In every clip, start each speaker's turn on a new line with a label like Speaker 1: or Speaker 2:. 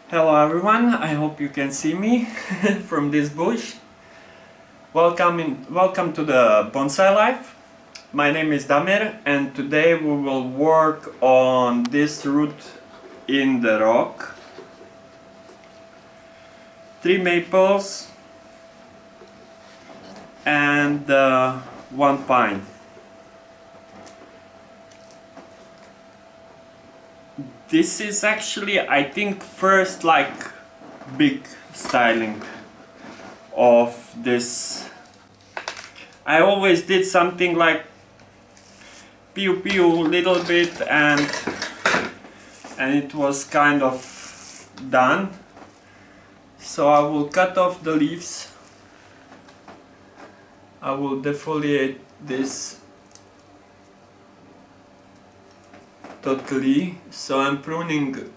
Speaker 1: Hello everyone, I hope you can see me from this bush. Welcome to the Bonsai Life. My name is Damir and today we will work on this root in the rock. 3 maples and 1 pine. This is actually, I think, first big styling of this. I always did something like pew pew little bit and it was kind of done. So I will cut off the leaves. I will defoliate this totally. So I'm pruning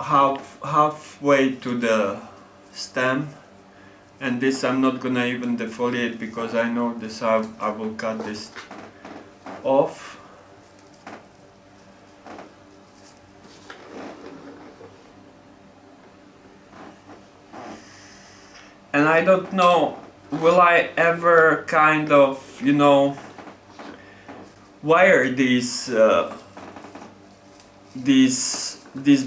Speaker 1: halfway to the stem, and this I'm not gonna even defoliate because I know this. I will cut this off. And I don't know, will I ever kind of, wire these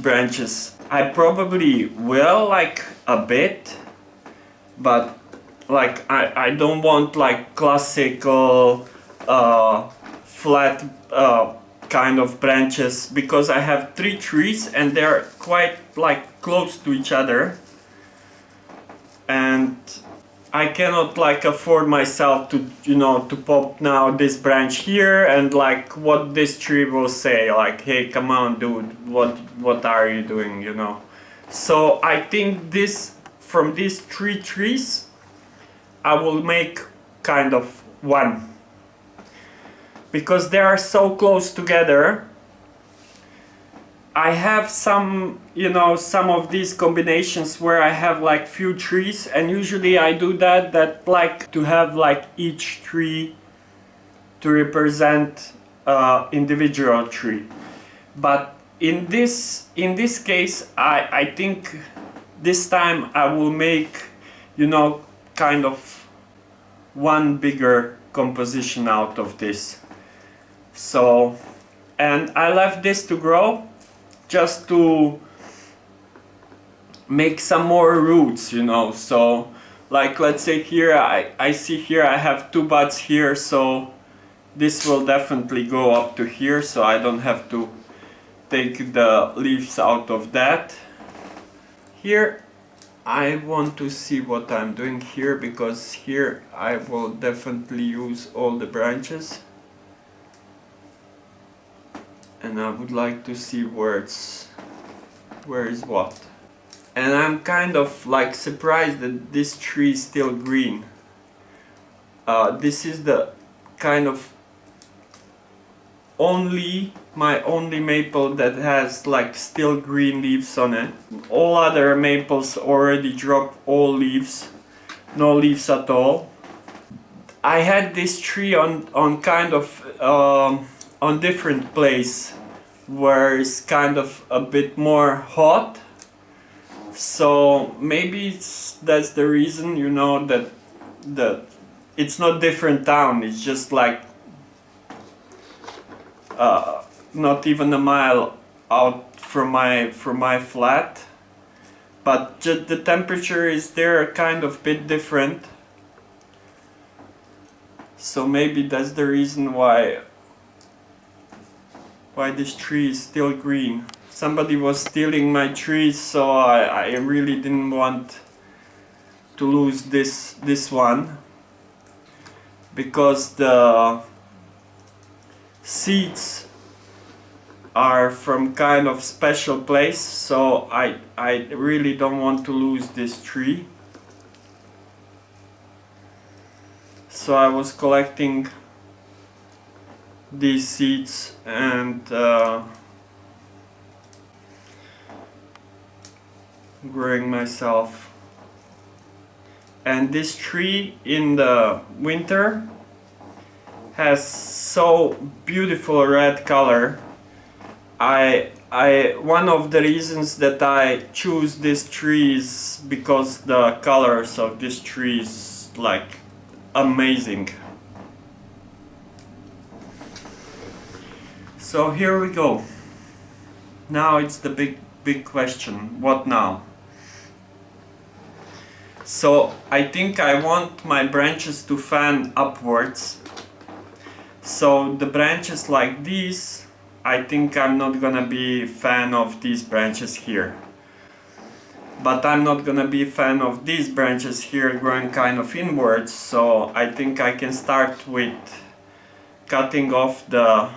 Speaker 1: branches. I probably will, like a bit, but like I don't want like classical flat kind of branches, because I have 3 trees and they're quite like close to each other, and I cannot like afford myself to to pop now this branch here and like what this tree will say, like, hey, come on dude, what are you doing, So I think this, from these 3 trees I will make kind of one, because they are so close together. I have some, some of these combinations where I have like few trees, and usually I do that like to have like each tree to represent individual tree. But in this case, I think this time I will make, kind of one bigger composition out of this. So, and I left this to grow, just to make some more roots, So like, let's say here I see here I have 2 buds here, so this will definitely go up to here, so I don't have to take the leaves out of that. Here I want to see what I'm doing here, because here I will definitely use all the branches. And I would like to see where is what. And I'm kind of like surprised that this tree is still green. This is the kind of my only maple that has like still green leaves on it. All other maples already dropped all leaves, no leaves at all. I had this tree on kind of on different place where it's kind of a bit more hot, so maybe that's the reason, that it's not different town, it's just like not even a mile out from my flat, but just the temperature is there kind of bit different, so maybe that's the reason why this tree is still green. Somebody was stealing my trees, so I really didn't want to lose this one, because the seeds are from kind of special place, so I really don't want to lose this tree. So I was collecting these seeds and growing myself. And this tree in the winter has so beautiful red color. I one of the reasons that I choose this tree is because the colors of this tree is like amazing. So here we go. Now it's the big question. What now? So I think I want my branches to fan upwards. So the branches like these, I think I'm not gonna be a fan of these branches here. But I'm not gonna be a fan of these branches here growing kind of inwards. So I think I can start with cutting off the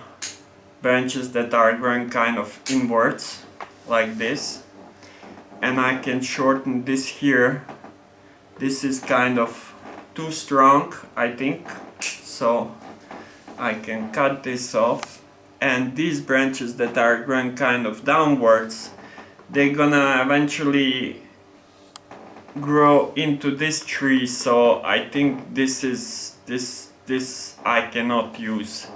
Speaker 1: branches that are growing kind of inwards like this, and I can shorten this here. This is kind of too strong, I think, so I can cut this off, and these branches that are growing kind of downwards, they're gonna eventually grow into this tree, so I think this I cannot use.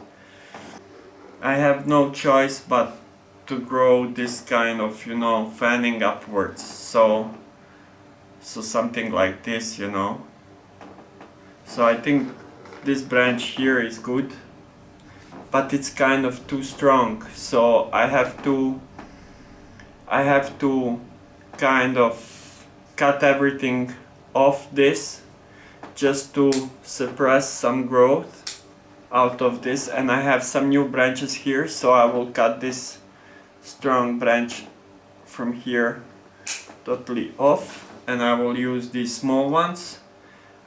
Speaker 1: I have no choice but to grow this kind of, you know, fanning upwards. So something like this, you know. So I think this branch here is good, but it's kind of too strong. So I have to kind of cut everything off this just to suppress some growth out of this, and I have some new branches here, so I will cut this strong branch from here totally off, and I will use these small ones.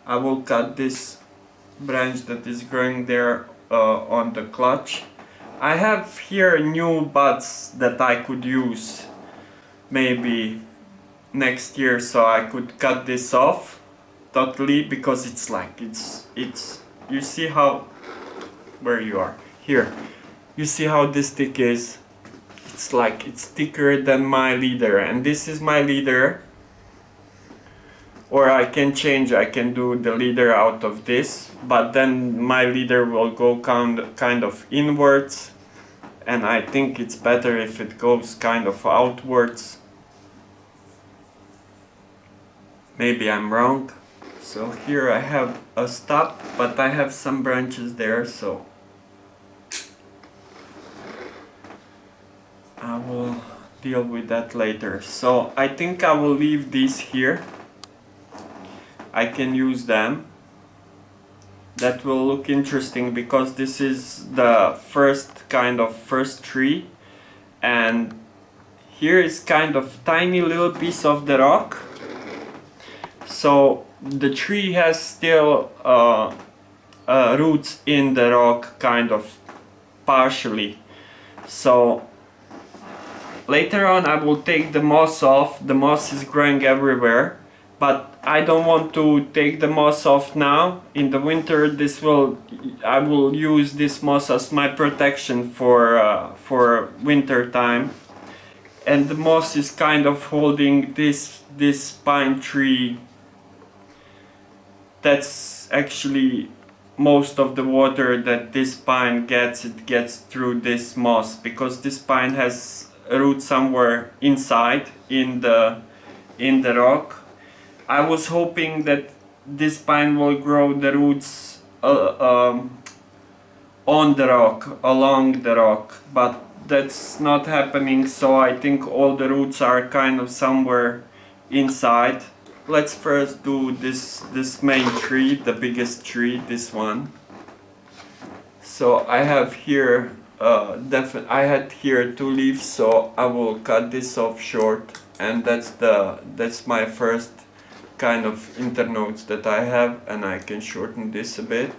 Speaker 1: I will cut this branch that is growing there on the clutch. I have here new buds that I could use maybe next year, so I could cut this off totally, because it's like it's you see how, where you are here, you see how this stick is. It's like it's thicker than my leader, and this is my leader. Or I can change, I can do the leader out of this, but then my leader will go kind of inwards, and I think it's better if it goes kind of outwards. Maybe I'm wrong. So here I have a stop, but I have some branches there, so I will deal with that later. So I think I will leave these here. I can use them. That will look interesting because this is the first tree, and here is kind of tiny little piece of the rock. So the tree has still roots in the rock, kind of partially. So later on I will take the moss off. The moss is growing everywhere, but I don't want to take the moss off now. In the winter I will use this moss as my protection for winter time. And the moss is kind of holding this pine tree. That's actually most of the water that this pine gets. It gets through this moss, because this pine has a root somewhere inside in the rock. I was hoping that this pine will grow the roots on the rock, along the rock, but that's not happening, so I think all the roots are kind of somewhere inside. Let's first do this main tree, the biggest tree, this one. So I have here, I had here 2 leaves, so I will cut this off short, and that's my first kind of internodes that I have, and I can shorten this a bit.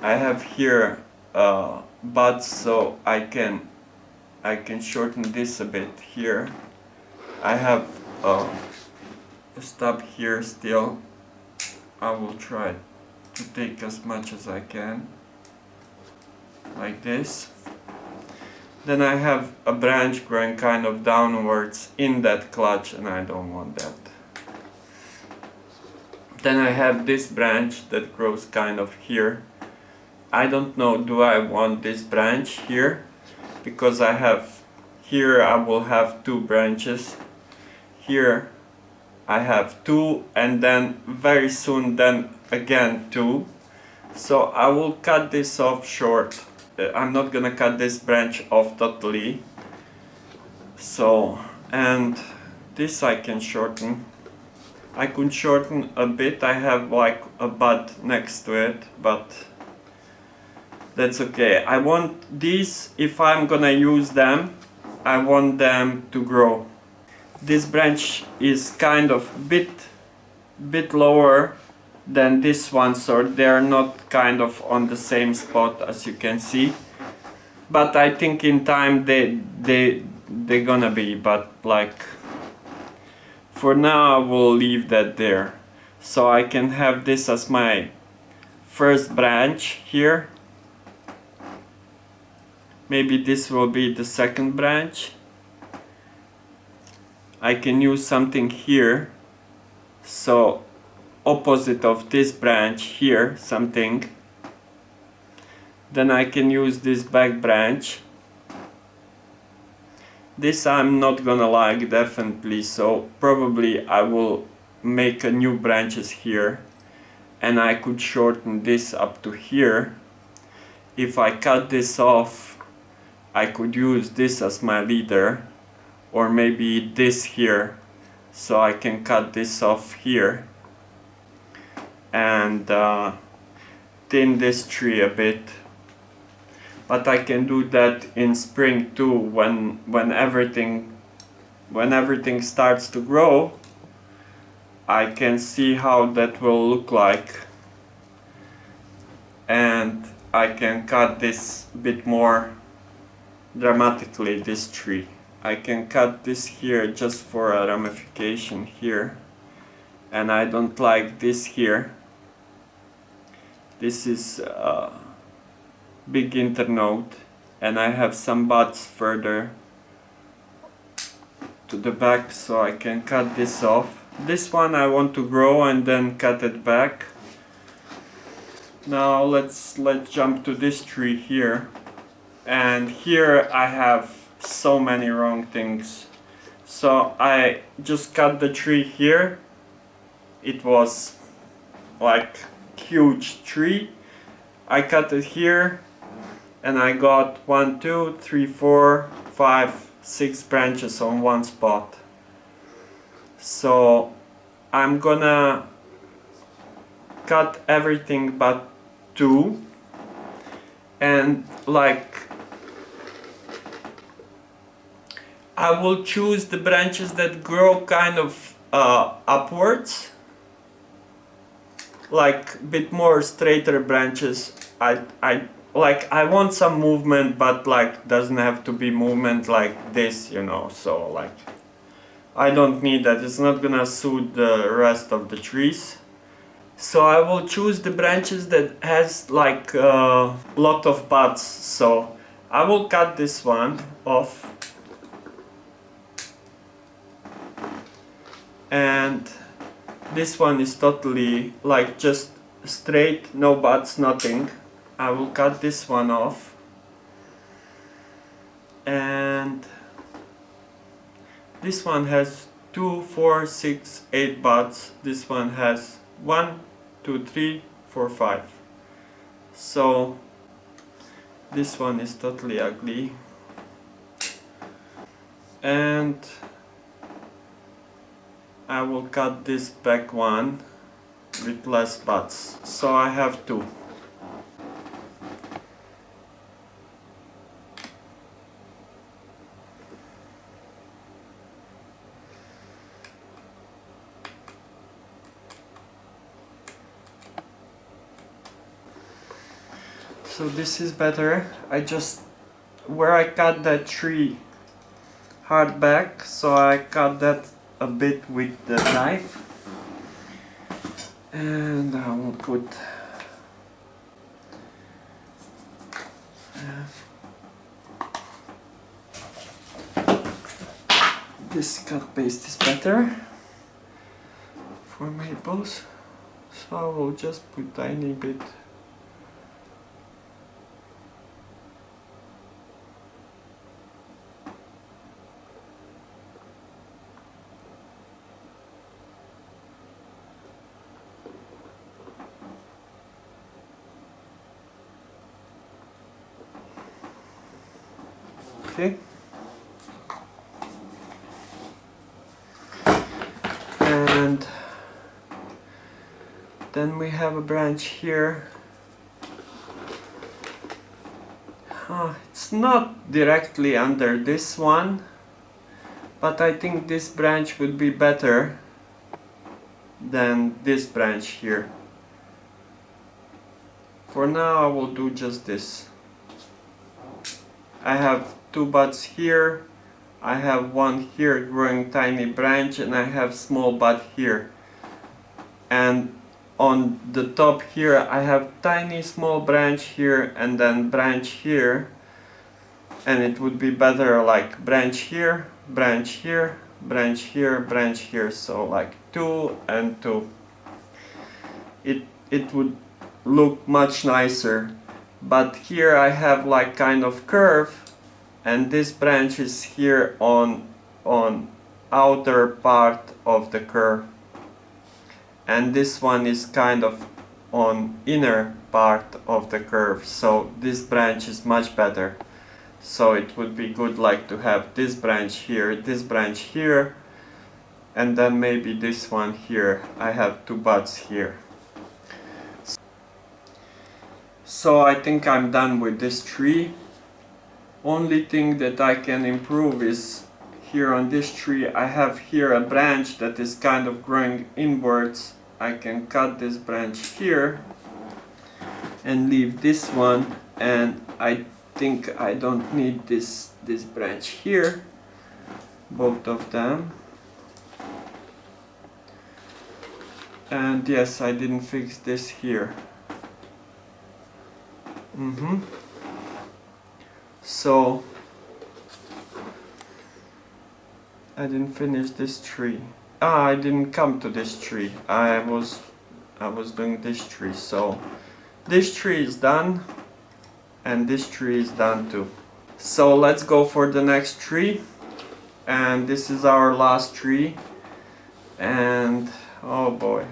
Speaker 1: I have here buds, so I can shorten this a bit here. I have a stub here still. I will try to take as much as I can, like this. Then I have a branch growing kind of downwards in that clutch, and I don't want that. Then I have this branch that grows kind of here. I don't know, do I want this branch here? Because I have here I will have 2 branches. Here I have 2, and then very soon then again 2. So I will cut this off short. I'm not gonna cut this branch off totally. So, and this I can shorten. I could shorten a bit. I have like a bud next to it, but that's okay. I want these, if I'm gonna use them, I want them to grow. This branch is kind of bit lower than this one, so they're not kind of on the same spot, as you can see. But I think in time they're gonna be, but like for now I will leave that there. So I can have this as my first branch here. Maybe this will be the second branch. I can use something here, so opposite of this branch here, something. Then I can use this back branch. This I'm not gonna like definitely, so probably I will make a new branches here, and I could shorten this up to here. If I cut this off, I could use this as my leader, or maybe this here, so I can cut this off here and thin this tree a bit. But I can do that in spring too, when everything starts to grow. I can see how that will look like, and I can cut this bit more dramatically, this tree. I can cut this here just for a ramification here, and I don't like this here. This is a big internode, and I have some buds further to the back, so I can cut this off. This one I want to grow and then cut it back. Now let's jump to this tree here, and here I have so many wrong things. So I just cut the tree here. It was like huge tree. I cut it here, and I got 1, 2, 3, 4, 5, 6 branches on one spot. So I'm gonna cut everything but 2, and like I will choose the branches that grow kind of upwards, like a bit more straighter branches. I want some movement, but like doesn't have to be movement like this, you know. So like I don't need that. It's not gonna suit the rest of the trees. So I will choose the branches that has like a lot of buds. So I will cut this one off, and this one is totally like just straight, no buds, nothing. I will cut this one off, and this one has 2, 4, 6, 8 buds. This one has 1, 2, 3, 4, 5. So this one is totally ugly, and I will cut this back one with less buds. So I have 2. So this is better. Where I cut that tree hard back, so I cut that a bit with the knife, and I will put this cut paste is better for maples, so I will just put tiny bit. healthy. And then we have a branch here. It's not directly under this one, but I think this branch would be better than this branch here. For now I will do just this. I have two buds here, I have one here growing tiny branch, and I have small bud here. And on the top here I have tiny small branch here and then branch here, and it would be better like branch here, branch here, branch here, branch here, so like 2 and 2. It would look much nicer. But here I have like kind of curve, and this branch is here on outer part of the curve, and this one is kind of on inner part of the curve, so this branch is much better. So it would be good like to have this branch here, and then maybe this one here. I have two buds here. So I think I'm done with this tree. Only thing that I can improve is here on this tree. I have here a branch that is kind of growing inwards. I can cut this branch here and leave this one, and I think I don't need this branch here, both of them. And yes, I didn't fix this here. So I didn't finish this tree. I didn't come to this tree. I was doing this tree. So this tree is done, and this tree is done too. So let's go for the next tree, and this is our last tree. And oh boy,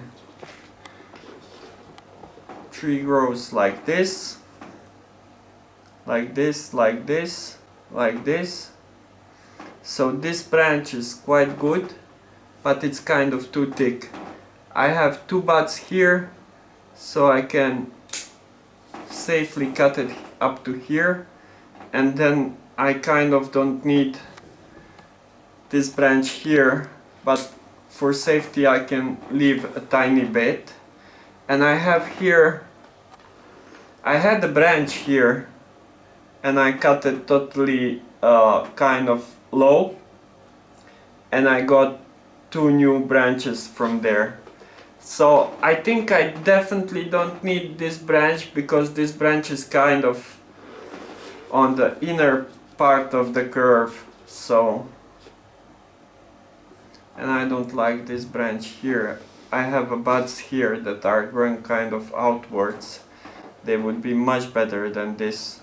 Speaker 1: tree grows like this, like this, like this, like this. So this branch is quite good, but it's kind of too thick. I have two buds here, so I can safely cut it up to here, and then I kind of don't need this branch here, but for safety I can leave a tiny bit. And I have here, I had a branch here, and I cut it totally kind of low, and I got two new branches from there. So I think I definitely don't need this branch, because this branch is kind of on the inner part of the curve. So, and I don't like this branch here. I have buds here that are growing kind of outwards. They would be much better than this.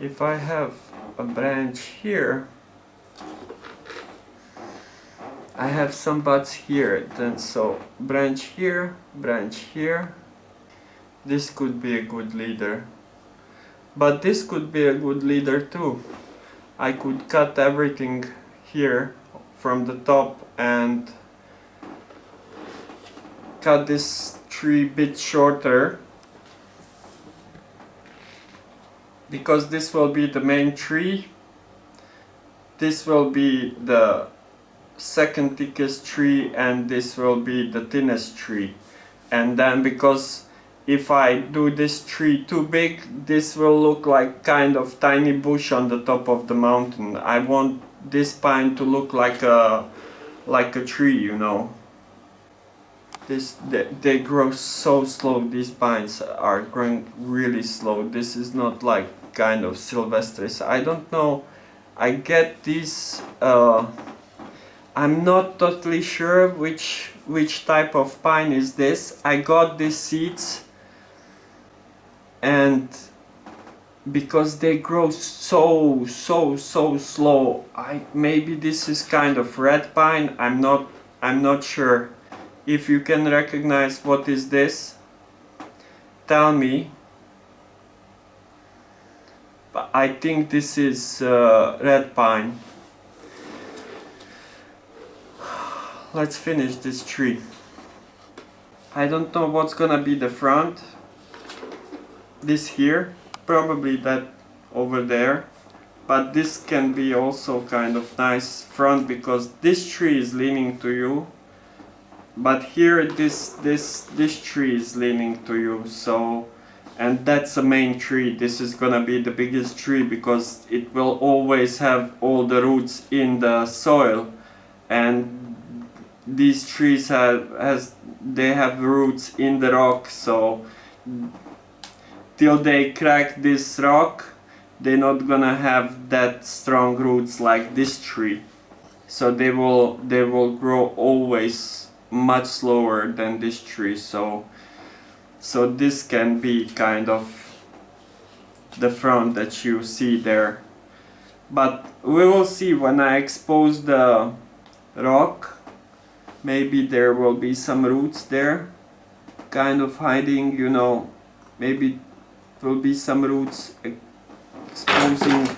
Speaker 1: If I have a branch here, I have some buds here, then so branch here, branch here. This could be a good leader, but this could be a good leader too. I could cut everything here from the top and cut this tree a bit shorter, because this will be the main tree. This will be the second thickest tree, and this will be the thinnest tree. And then, because if I do this tree too big, this will look like kind of tiny bush on the top of the mountain. I want this pine to look like a tree, you know. They grow so slow. These pines are growing really slow. This is not like kind of Silvestris. I don't know. I get these. I'm not totally sure which type of pine is this. I got these seeds, and because they grow so slow, maybe this is kind of red pine. I'm not sure. If you can recognize what is this, tell me. I think this is red pine. Let's finish this tree. I don't know what's gonna be the front. This here, probably that over there. But this can be also kind of nice front because this tree is leaning to you. But here this tree is leaning to you, so, and that's the main tree. This is gonna be the biggest tree because it will always have all the roots in the soil, and these trees they have roots in the rock, so till they crack this rock they're not gonna have that strong roots like this tree, so they will grow always much slower than this tree. So this can be kind of the front that you see there, but we will see when I expose the rock. Maybe there will be some roots there kind of hiding, you know, maybe will be some roots exposing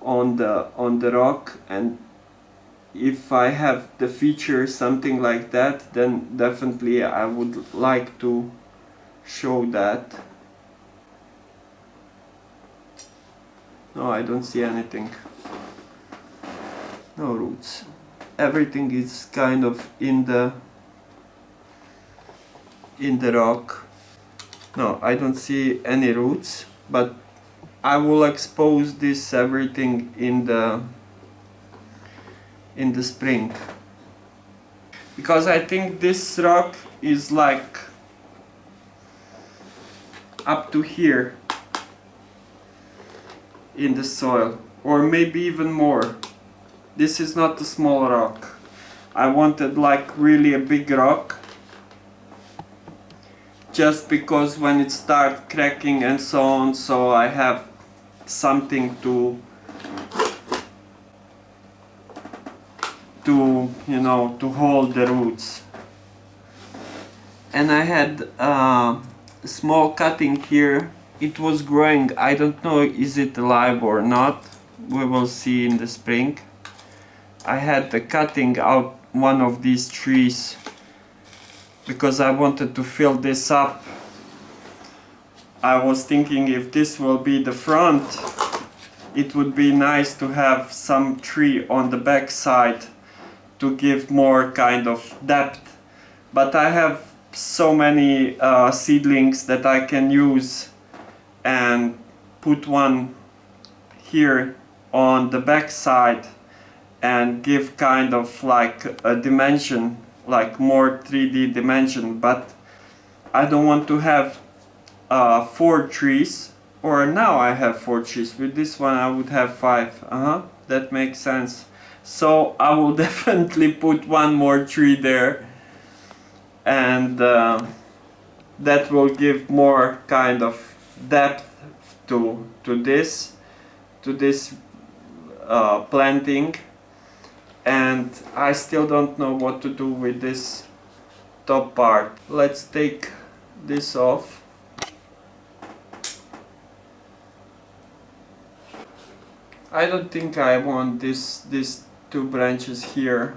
Speaker 1: on the rock, and if I have the feature something like that, then definitely I would like to show that. No, I don't see anything. No roots. Everything is kind of in the rock. No, I don't see any roots, but I will expose this everything in the spring, because I think this rock is like up to here in the soil, or maybe even more. This is not a small rock. I wanted like really a big rock, just because when it starts cracking and so on, so I have something to you know, to hold the roots. And I had a small cutting here. It was growing. I don't know is it alive or not. We will see in the spring. I had the cutting out one of these trees because I wanted to fill this up. I was thinking if this will be the front, it would be nice to have some tree on the back side to give more kind of depth. But I have so many seedlings that I can use and put one here on the back side and give kind of like a dimension, like more 3D dimension. But I don't want to have 4 trees, or now I have 4 trees. With this one I would have 5. That makes sense. So I will definitely put one more tree there, and that will give more kind of depth to this planting. And I still don't know what to do with this top part. Let's take this off. I don't think I want these 2 branches here,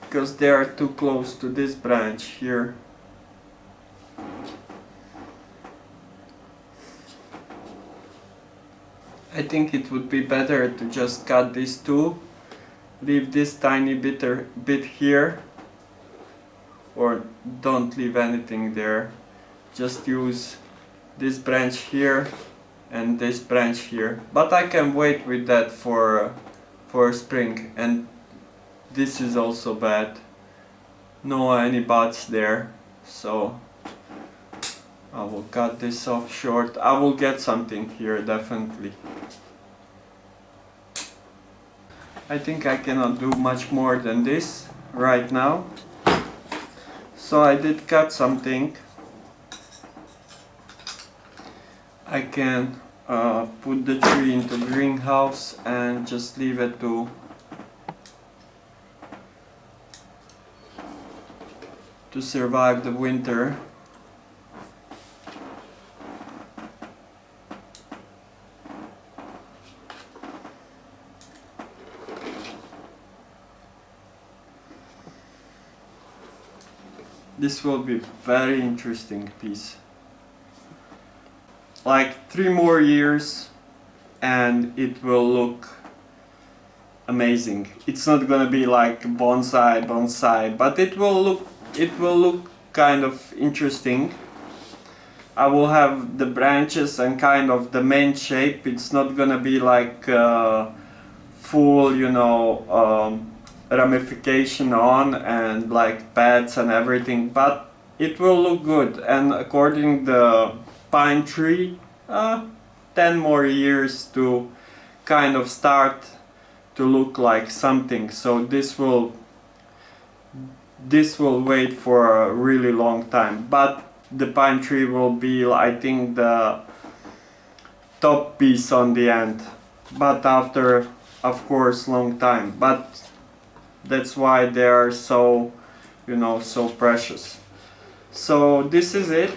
Speaker 1: because they are too close to this branch here. I think it would be better to just cut these 2, leave this tiny bit here, or don't leave anything there. Just use this branch here and this branch here. But I can wait with that for spring. And this is also bad. No any buds there, so I will cut this off short. I will get something here definitely. I think I cannot do much more than this right now. So I did cut something. I can put the tree into greenhouse and just leave it to survive the winter. This will be very interesting piece. Like 3 more years and it will look amazing. It's not gonna be like bonsai, but it will look kind of interesting. I will have the branches and kind of the main shape. It's not gonna be like full, you know, ramification on and like pads and everything, but it will look good. And according the pine tree, 10 more years to kind of start to look like something. So this will wait for a really long time, but the pine tree will be, I think, the top piece on the end, but after, of course, long time. But that's why they are so, you know, so precious. So this is it,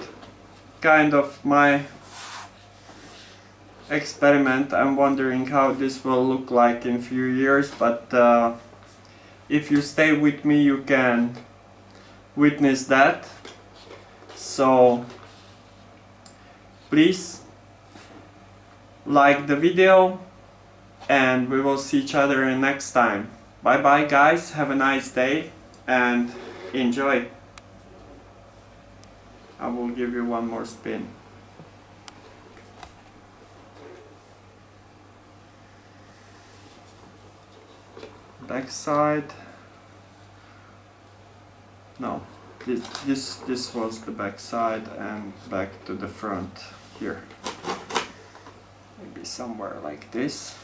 Speaker 1: kind of my experiment. I'm wondering how this will look like in few years, but if you stay with me you can witness that. So please like the video and we will see each other next time. Bye bye guys, have a nice day and enjoy. I will give you one more spin. Back side. No, this was the back side and back to the front here. Maybe somewhere like this.